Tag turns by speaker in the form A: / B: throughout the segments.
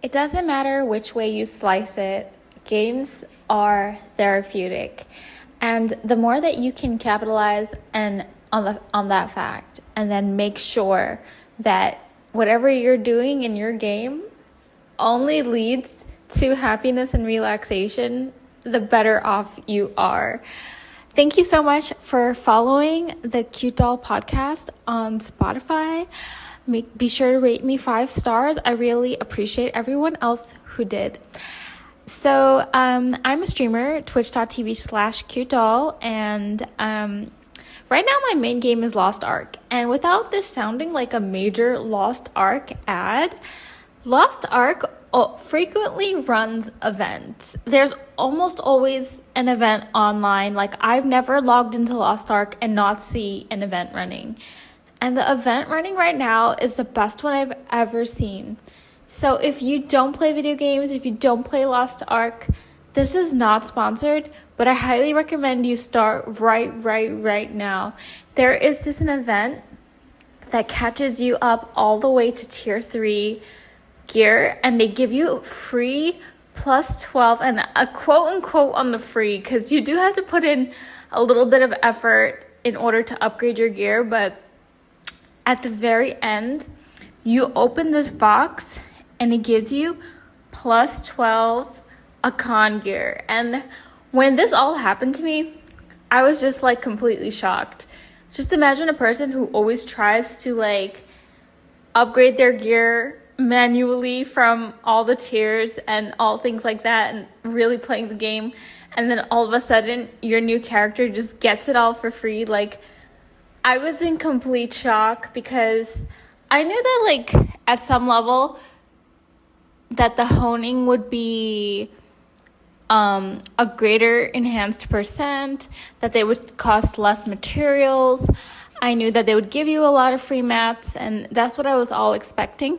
A: It doesn't matter which way you slice it, games are therapeutic. And the more that you can capitalize on that fact and then make sure that whatever you're doing in your game only leads to happiness and relaxation, the better off you are. Thank you so much for following the Cute Doll podcast on Spotify. Be sure to rate me 5 stars. I really appreciate everyone else who did. So I'm a streamer, twitch.tv/cute doll, and right now my main game is Lost Ark. And without this sounding like a major Lost Ark ad, Lost Ark frequently runs events. There's almost always an event online. Like, I've never logged into Lost Ark and not see an event running. And the event running right now is the best one I've ever seen. So if you don't play video games, if you don't play Lost Ark, this is not sponsored, but I highly recommend you start right now. There is an event that catches you up all the way to tier 3 gear, and they give you free plus 12 and a quote unquote on the free, because you do have to put in a little bit of effort in order to upgrade your gear. But at the very end, you open this box and it gives you plus 12 a con gear. And when this all happened to me, I was just like completely shocked. Just imagine a person who always tries to like upgrade their gear manually from all the tiers and all things like that, and really playing the game, and then all of a sudden your new character just gets it all for free. Like, I was in complete shock, because I knew that like at some level that the honing would be a greater enhanced percent, that they would cost less materials. I knew that they would give you a lot of free mats, and that's what I was all expecting.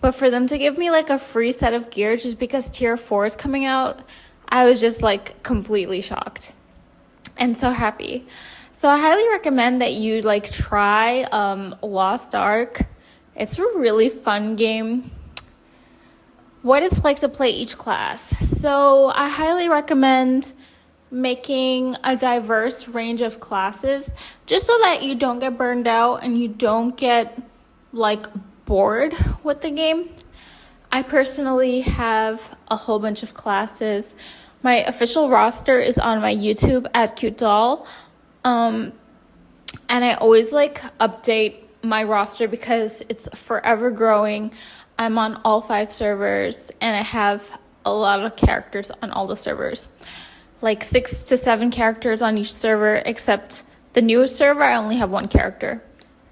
A: But for them to give me like a free set of gear just because tier 4 is coming out, I was just like completely shocked and so happy. So I highly recommend that you like try Lost Ark. It's a really fun game. What it's like to play each class. So I highly recommend making a diverse range of classes, just so that you don't get burned out and you don't get like bored with the game. I personally have a whole bunch of classes. My official roster is on my YouTube at Cute Doll. And I always like update my roster because it's forever growing. I'm on all 5 servers, and I have a lot of characters on all the servers. Like 6 to 7 characters on each server, except the newest server, I only have 1 character.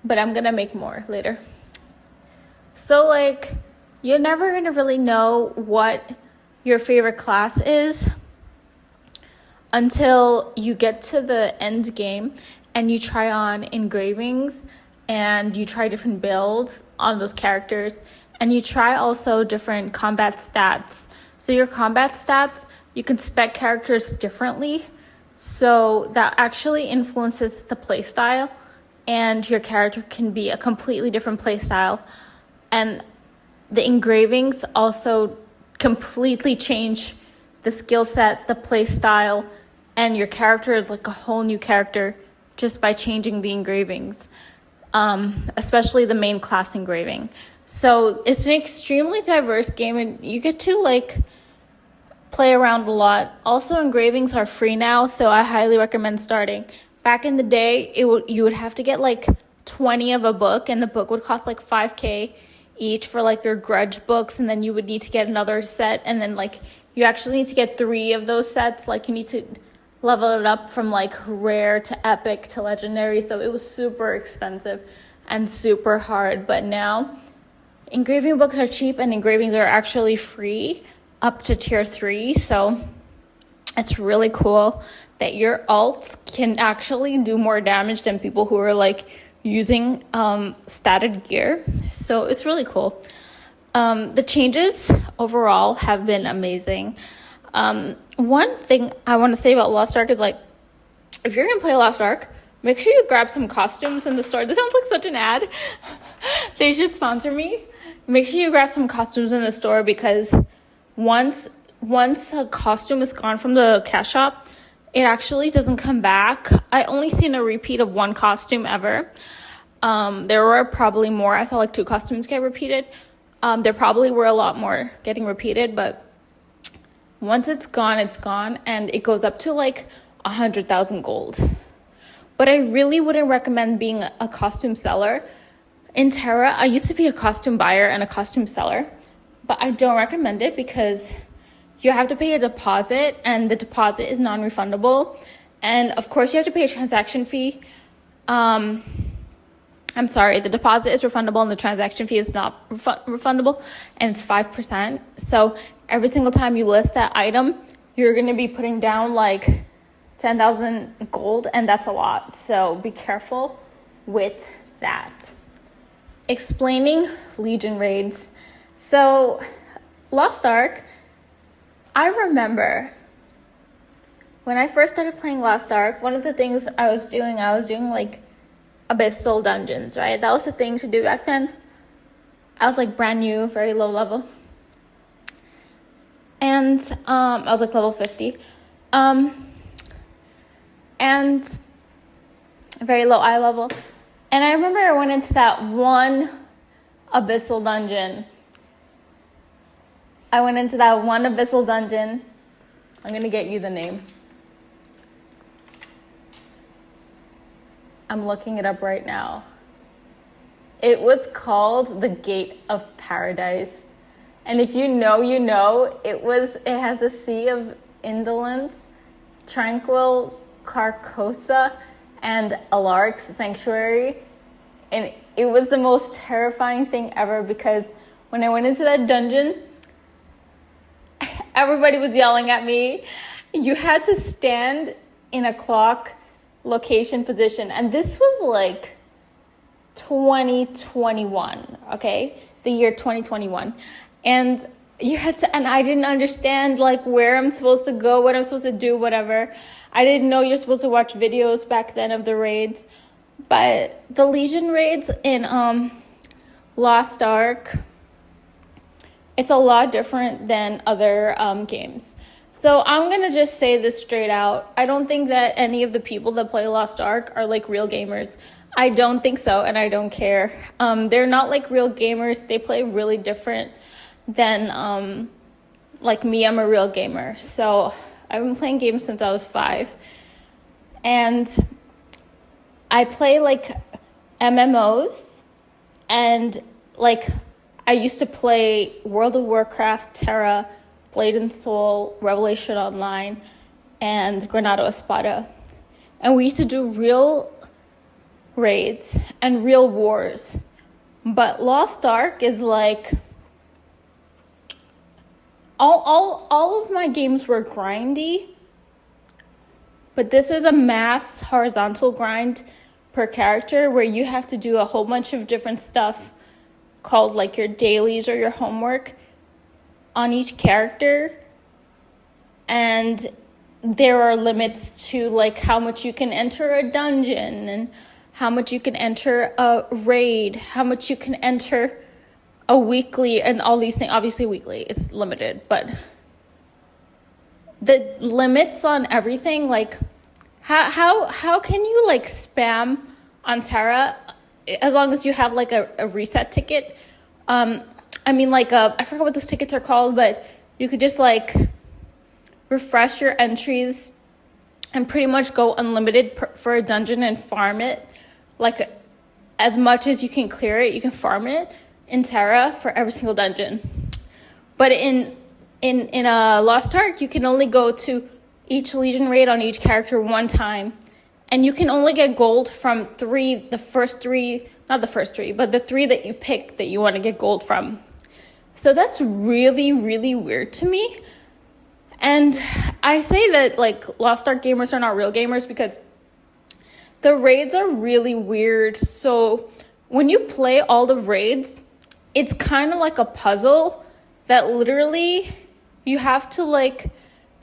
A: But I'm gonna make more later. So like, you're never gonna really know what your favorite class is until you get to the end game and you try on engravings and you try different builds on those characters, and you try also different combat stats. So your combat stats, you can spec characters differently, so that actually influences the playstyle, and your character can be a completely different playstyle. And the engravings also completely change the skill set, the play style, and your character is like a whole new character just by changing the engravings, especially the main class engraving. So it's an extremely diverse game, and you get to like play around a lot. Also, engravings are free now, so I highly recommend starting. Back in the day, you would have to get like 20 of a book, and the book would cost like 5K each for like your grudge books, and then you would need to get another set, and then like you actually need to get 3 of those sets. Like, you need to level it up from like rare to epic to legendary. So it was super expensive and super hard. But now engraving books are cheap, and engravings are actually free up to tier 3. So it's really cool that your alts can actually do more damage than people who are like using statted gear. So it's really cool. The changes overall have been amazing. One thing I want to say about Lost Ark is, like, if you're gonna play Lost Ark, make sure you grab some costumes in the store. This sounds like such an ad. They should sponsor me. make sure you grab some costumes in the store, because once a costume is gone from the cash shop, it actually doesn't come back. I only seen a repeat of one costume ever. There were probably more. I saw like 2 costumes get repeated. There probably were a lot more getting repeated, but once it's gone, and it goes up to like 100,000 gold. But I really wouldn't recommend being a costume seller. In Terra, I used to be a costume buyer and a costume seller, but I don't recommend it because you have to pay a deposit, and the deposit is non-refundable. And of course, you have to pay a transaction fee. I'm sorry, the deposit is refundable and the transaction fee is not refundable, and it's 5%. So every single time you list that item, you're going to be putting down like 10,000 gold, and that's a lot. So be careful with that. Explaining Legion raids. So Lost Ark, I remember when I first started playing Lost Ark, one of the things I was doing like abyssal dungeons, right? That was the thing to do back then. I was like brand new, very low level. And I was like level 50. And very low eye level. And I remember I went into that one abyssal dungeon. I'm going to get you the name. I'm looking it up right now. It was called the Gate of Paradise. And if you know, you know, it has a sea of indolence, tranquil Carcosa, and Alaric's sanctuary. And it was the most terrifying thing ever, because when I went into that dungeon, everybody was yelling at me. You had to stand in a clock location position. And this was like 2021, okay? The year 2021. And you had to, and I didn't understand like where I'm supposed to go, what I'm supposed to do, whatever. I didn't know you're supposed to watch videos back then of the raids. But the Legion raids in Lost Ark, it's a lot different than other games. So I'm going to just say this straight out. I don't think that any of the people that play Lost Ark are like real gamers. I don't think so, and I don't care. They're not like real gamers. They play really different than like me. I'm a real gamer. So I've been playing games since I was 5. And I play like MMOs, and like I used to play World of Warcraft, Terra, Blade and Soul, Revelation Online, and Granado Espada. And we used to do real raids and real wars. But Lost Ark is like all of my games were grindy, but this is a mass horizontal grind per character where you have to do a whole bunch of different stuff called like your dailies or your homework on each character. And there are limits to like how much you can enter a dungeon and how much you can enter a raid, how much you can enter a weekly, and all these things. Obviously weekly is limited, but the limits on everything, like how can you like spam on Terra as long as you have like a reset ticket? I mean like I forgot what those tickets are called, but you could just like refresh your entries and pretty much go unlimited for a dungeon and farm it. Like as much as you can clear it, you can farm it in Terra for every single dungeon. But in a Lost Ark, you can only go to each Legion raid on each character one time. And you can only get gold from the 3 that you pick that you want to get gold from. So that's really, really weird to me. And I say that like Lost Ark gamers are not real gamers because the raids are really weird. So when you play all the raids, it's kind of like a puzzle that literally you have to like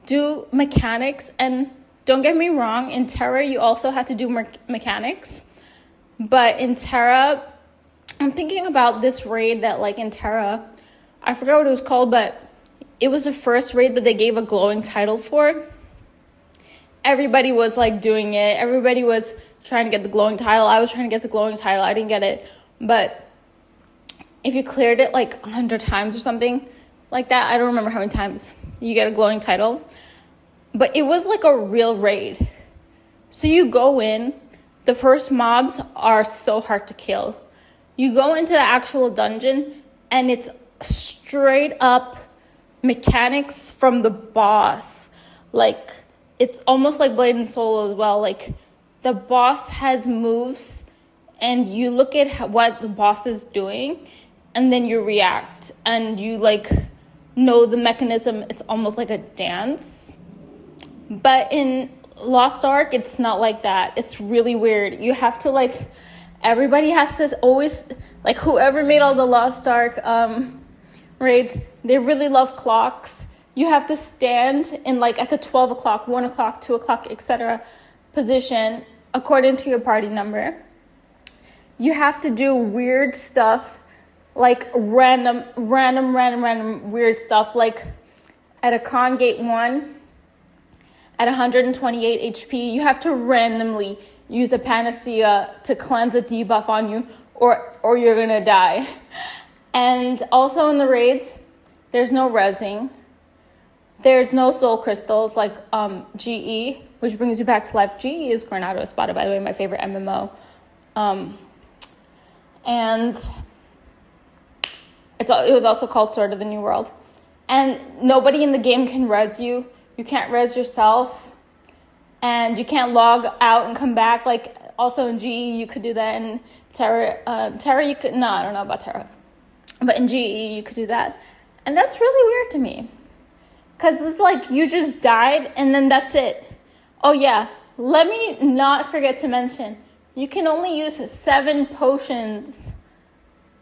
A: do mechanics. And don't get me wrong, in Terra you also have to do mechanics. But in Terra, I'm thinking about this raid that like in Terra, I forgot what it was called, but it was the first raid that they gave a glowing title for. Everybody was like doing it. Everybody was trying to get the glowing title. I was trying to get the glowing title. I didn't get it. But if you cleared it like 100 times or something like that, I don't remember how many times you get a glowing title. But it was like a real raid. So you go in, the first mobs are so hard to kill. You go into the actual dungeon and it's straight up mechanics from the boss. Like, it's almost like Blade and Soul as well. Like, the boss has moves and you look at what the boss is doing and then you react and you like know the mechanism. It's almost like a dance. But in Lost Ark, it's not like that. It's really weird. You have to like, everybody has to always, like whoever made all the Lost Ark raids, they really love clocks. You have to stand in like at the 12 o'clock, 1 o'clock, 2 o'clock, etc. position according to your party number. You have to do weird stuff, like random weird stuff. Like at a con gate 1, at 128 HP, you have to randomly use a panacea to cleanse a debuff on you or you're gonna die. And also in the raids, there's no rezzing. There's no soul crystals like GE, which brings you back to life. GE is Coronado Espada, by the way, my favorite MMO. And it was also called Sword of the New World. And nobody in the game can res you. You can't res yourself. And you can't log out and come back. Like, also in GE, you could do that. In Terra, you could... No, I don't know about Terra. But in GE, you could do that. And that's really weird to me. Because it's like you just died and then that's it. Oh yeah, let me not forget to mention, you can only use 7 potions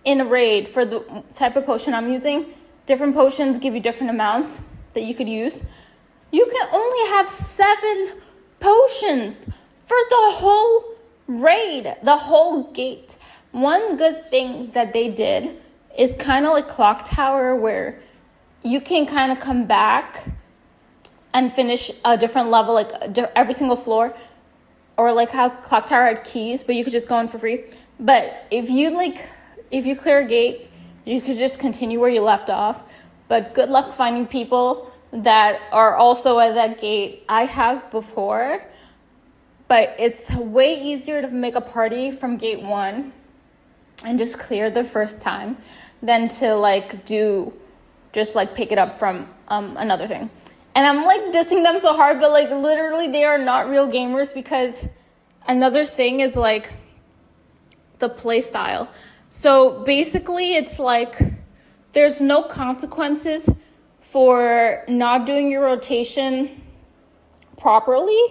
A: in a raid for the type of potion I'm using. Different potions give you different amounts that you could use. You can only have 7 potions for the whole raid, the whole gate. One good thing that they did is kind of like Clock Tower, where you can kind of come back and finish a different level, like every single floor, or like how Clock Tower had keys, but you could just go in for free. But if you clear a gate, you could just continue where you left off. But good luck finding people that are also at that gate. I have before, but it's way easier to make a party from gate 1 and just clear the first time than to like just like pick it up from another thing. And I'm like dissing them so hard, but like literally they are not real gamers, because another thing is like the play style. So basically it's like there's no consequences for not doing your rotation properly.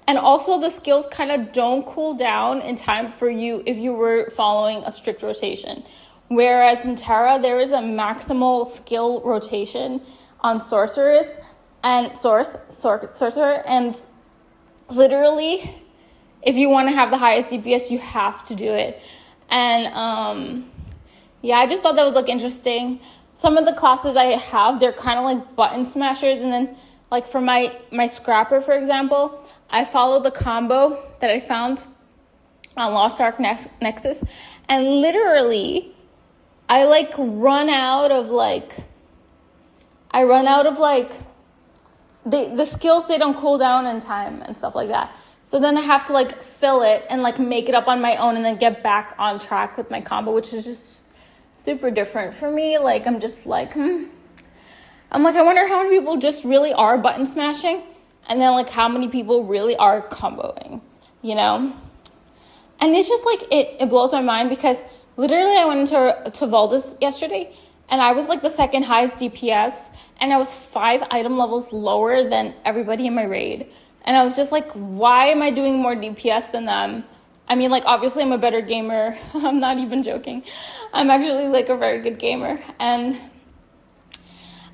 A: And also the skills kind of don't cool down in time for you if you were following a strict rotation. Whereas in Terra, there is a maximal skill rotation on sorcerers and sorcerer, and literally, if you want to have the highest DPS, you have to do it. And yeah, I just thought that was like interesting. Some of the classes I have, they're kind of like button smashers, and then like for my scrapper, for example, I follow the combo that I found on Lost Ark Nexus, and literally I run out of the skills. They don't cool down in time and stuff like that. So then I have to like fill it and like make it up on my own and then get back on track with my combo, which is just super different for me. Like, I'm just like, I'm like, I wonder how many people just really are button smashing, and then like how many people really are comboing, you know? And it's just like, it blows my mind, because literally I went to Valdez yesterday and I was like the second highest DPS, and I was 5 item levels lower than everybody in my raid. And I was just like, why am I doing more DPS than them? I mean, like, obviously I'm a better gamer. I'm not even joking. I'm actually like a very good gamer. And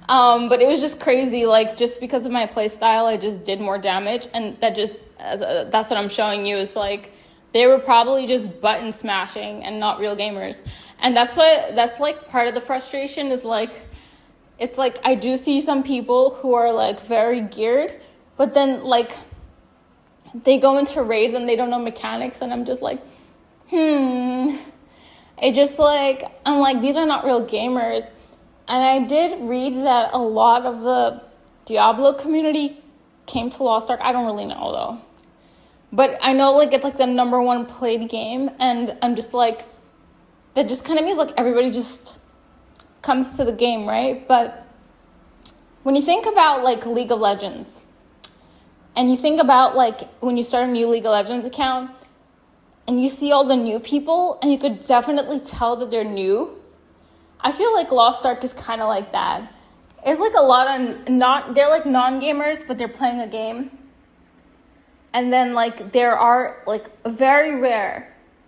A: but it was just crazy, like, just because of my play style, I just did more damage. And that's what I'm showing you, is like
B: they were probably just button smashing and not real gamers. And that's like part of the frustration is like, it's like I do see some people who are like very geared, but then like they go into raids and they don't know mechanics, and I'm just like, it just like, I'm like, these are not real gamers. And I did read that a lot of the Diablo community came to Lost Ark. I don't really know though, but I know like it's like the #1 played game, and I'm just like, that just kind of means like everybody just comes to the game, right? But when you think about like League of Legends, and you think about like when you start a new League of Legends account and you see all the new people and you could definitely tell that they're new, I feel like Lost Ark is kind of like that. It's like a lot of they're like non-gamers, but they're playing a game. And then like there are like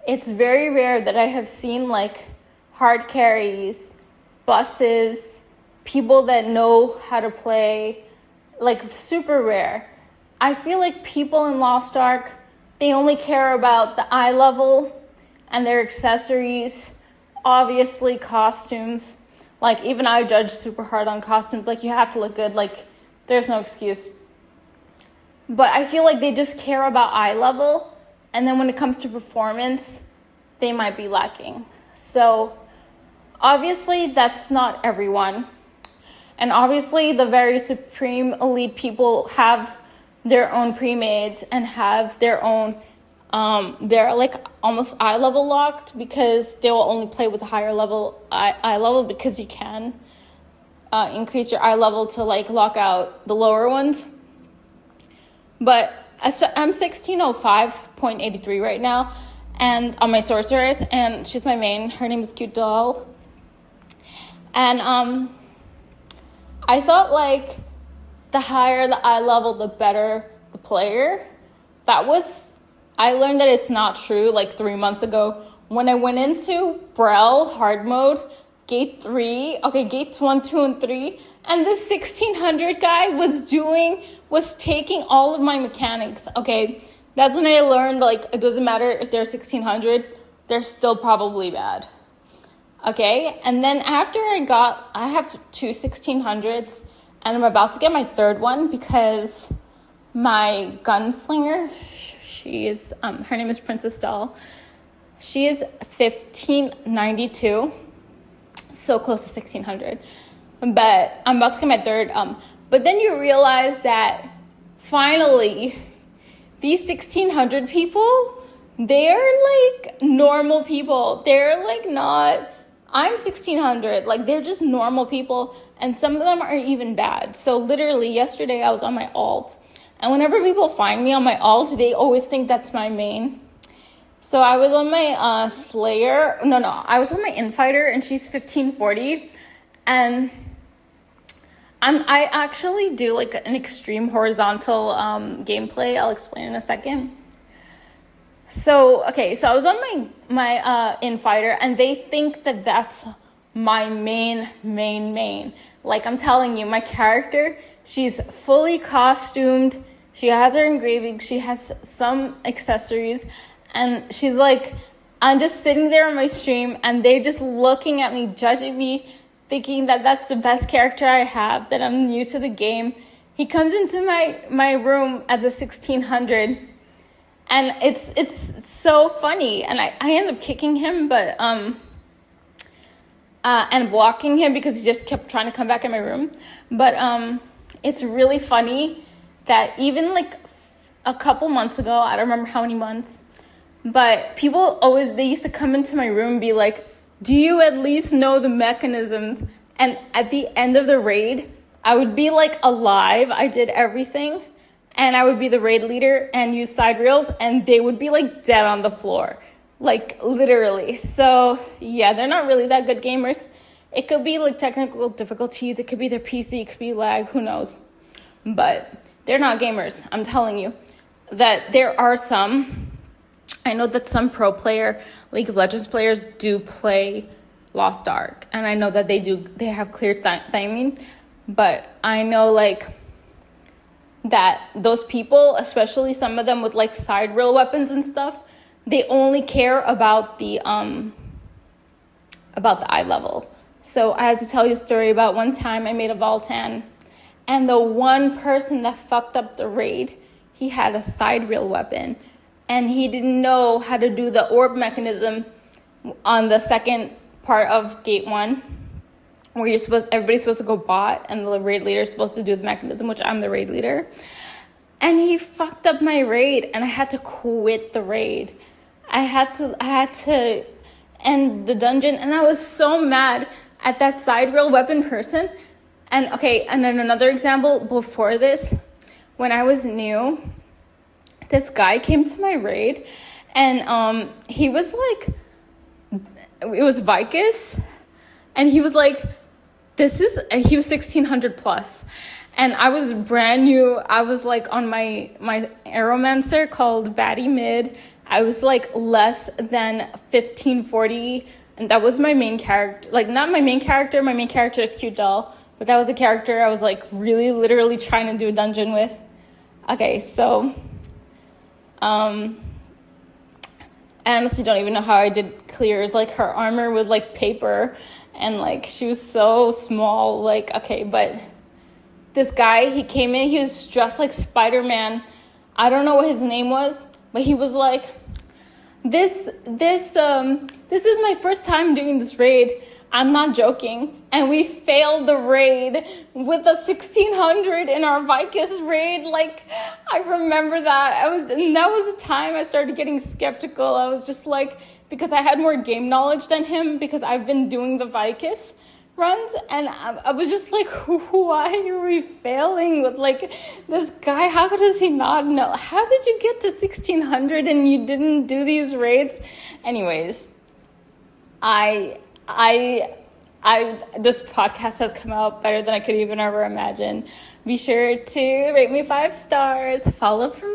B: it's very rare that I have seen like hard carries, buses, people that know how to play, like super rare. I feel like people in Lost Ark, they only care about the eye level and their accessories, obviously costumes. Like even I judge super hard on costumes. Like you have to look good. Like there's no excuse. But I feel like they just care about eye level. And then when it comes to performance, they might be lacking. So obviously that's not everyone. And obviously the very supreme elite people have their own pre-mades and have their own, they're like almost eye level locked, because they will only play with a higher level eye level, because you can increase your eye level to like lock out the lower ones. But I'm 1605.83 right now, and on my sorceress, and she's my main. Her name is Cute Doll. And I thought like the higher the eye level, the better the player. I learned that it's not true like 3 months ago when I went into Braille hard mode, gates 1, 2, and 3, and this 1600 guy was taking all of my mechanics. Okay, that's when I learned like it doesn't matter if they're 1600, they're still probably bad. Okay, and then after I have 2 1600s, and I'm about to get my third one because my gunslinger, her name is Princess Doll. She is 1592, so close to 1600. But I'm about to get my third. But then you realize that finally, these 1600 people, they're like normal people. They're like not, I'm 1600, like they're just normal people, and some of them are even bad. So literally yesterday I was on my alt, and whenever people find me on my alt, they always think that's my main. So I was on my Slayer, I was on my Infighter, and she's 1540, and I actually do like an extreme horizontal gameplay. I'll explain in a second. So I was on my Infighter, and they think that that's my main. Like I'm telling you, my character, she's fully costumed. She has her engraving. She has some accessories, and she's like, I'm just sitting there on my stream, and they're just looking at me, judging me, thinking that that's the best character I have, that I'm new to the game. He comes into my room as a 1600. And it's so funny, and I end up kicking him, but and blocking him because he just kept trying to come back in my room. But it's really funny that even like a couple months ago, I don't remember how many months, but they used to come into my room and be like, "Do you at least know the mechanisms?" And at the end of the raid, I would be like alive. I did everything. And I would be the raid leader and use side reels, and they would be like dead on the floor, like literally. So yeah, they're not really that good gamers. It could be like technical difficulties. It could be their PC. It could be lag. Who knows? But they're not gamers. I'm telling you that there are some. I know that some pro player, League of Legends players do play Lost Ark. And I know that they have clear timing. But I know like that those people, especially some of them with like side reel weapons and stuff, they only care about the eye level. So I had to tell you a story about one time I made a Voltan, and the one person that fucked up the raid, he had a side rail weapon, and he didn't know how to do the orb mechanism on the second part of gate 1, where everybody's supposed to go bot, and the raid leader is supposed to do the mechanism, which I'm the raid leader. And he fucked up my raid, and I had to quit the raid. I had to end the dungeon, and I was so mad at that side rail weapon person. And okay, and then another example before this, when I was new, this guy came to my raid, and he was like, it was Vicus, and he was like, he was 1600 plus. And I was brand new. I was like on my Aeromancer called Batty Mid. I was like less than 1540. And that was my main character. Like, not my main character. My main character is Cute Doll. But that was a character I was like really literally trying to do a dungeon with. Okay, so I honestly don't even know how I did clears. Like, her armor was like paper. And like she was so small. Like, okay, but this guy, he came in, he was dressed like Spider-Man. I don't know what his name was, but he was like, this is my first time doing this raid. I'm not joking. And we failed the raid with a 1600 in our Vicus raid. Like, I remember that. And that was the time I started getting skeptical. I was just like, because I had more game knowledge than him, because I've been doing the Vicus runs, and I was just like, why are we failing with like this guy? How does he not know? How did you get to 1600 and you didn't do these raids? Anyways, this podcast has come out better than I could even ever imagine. Be sure to rate me 5 stars, follow for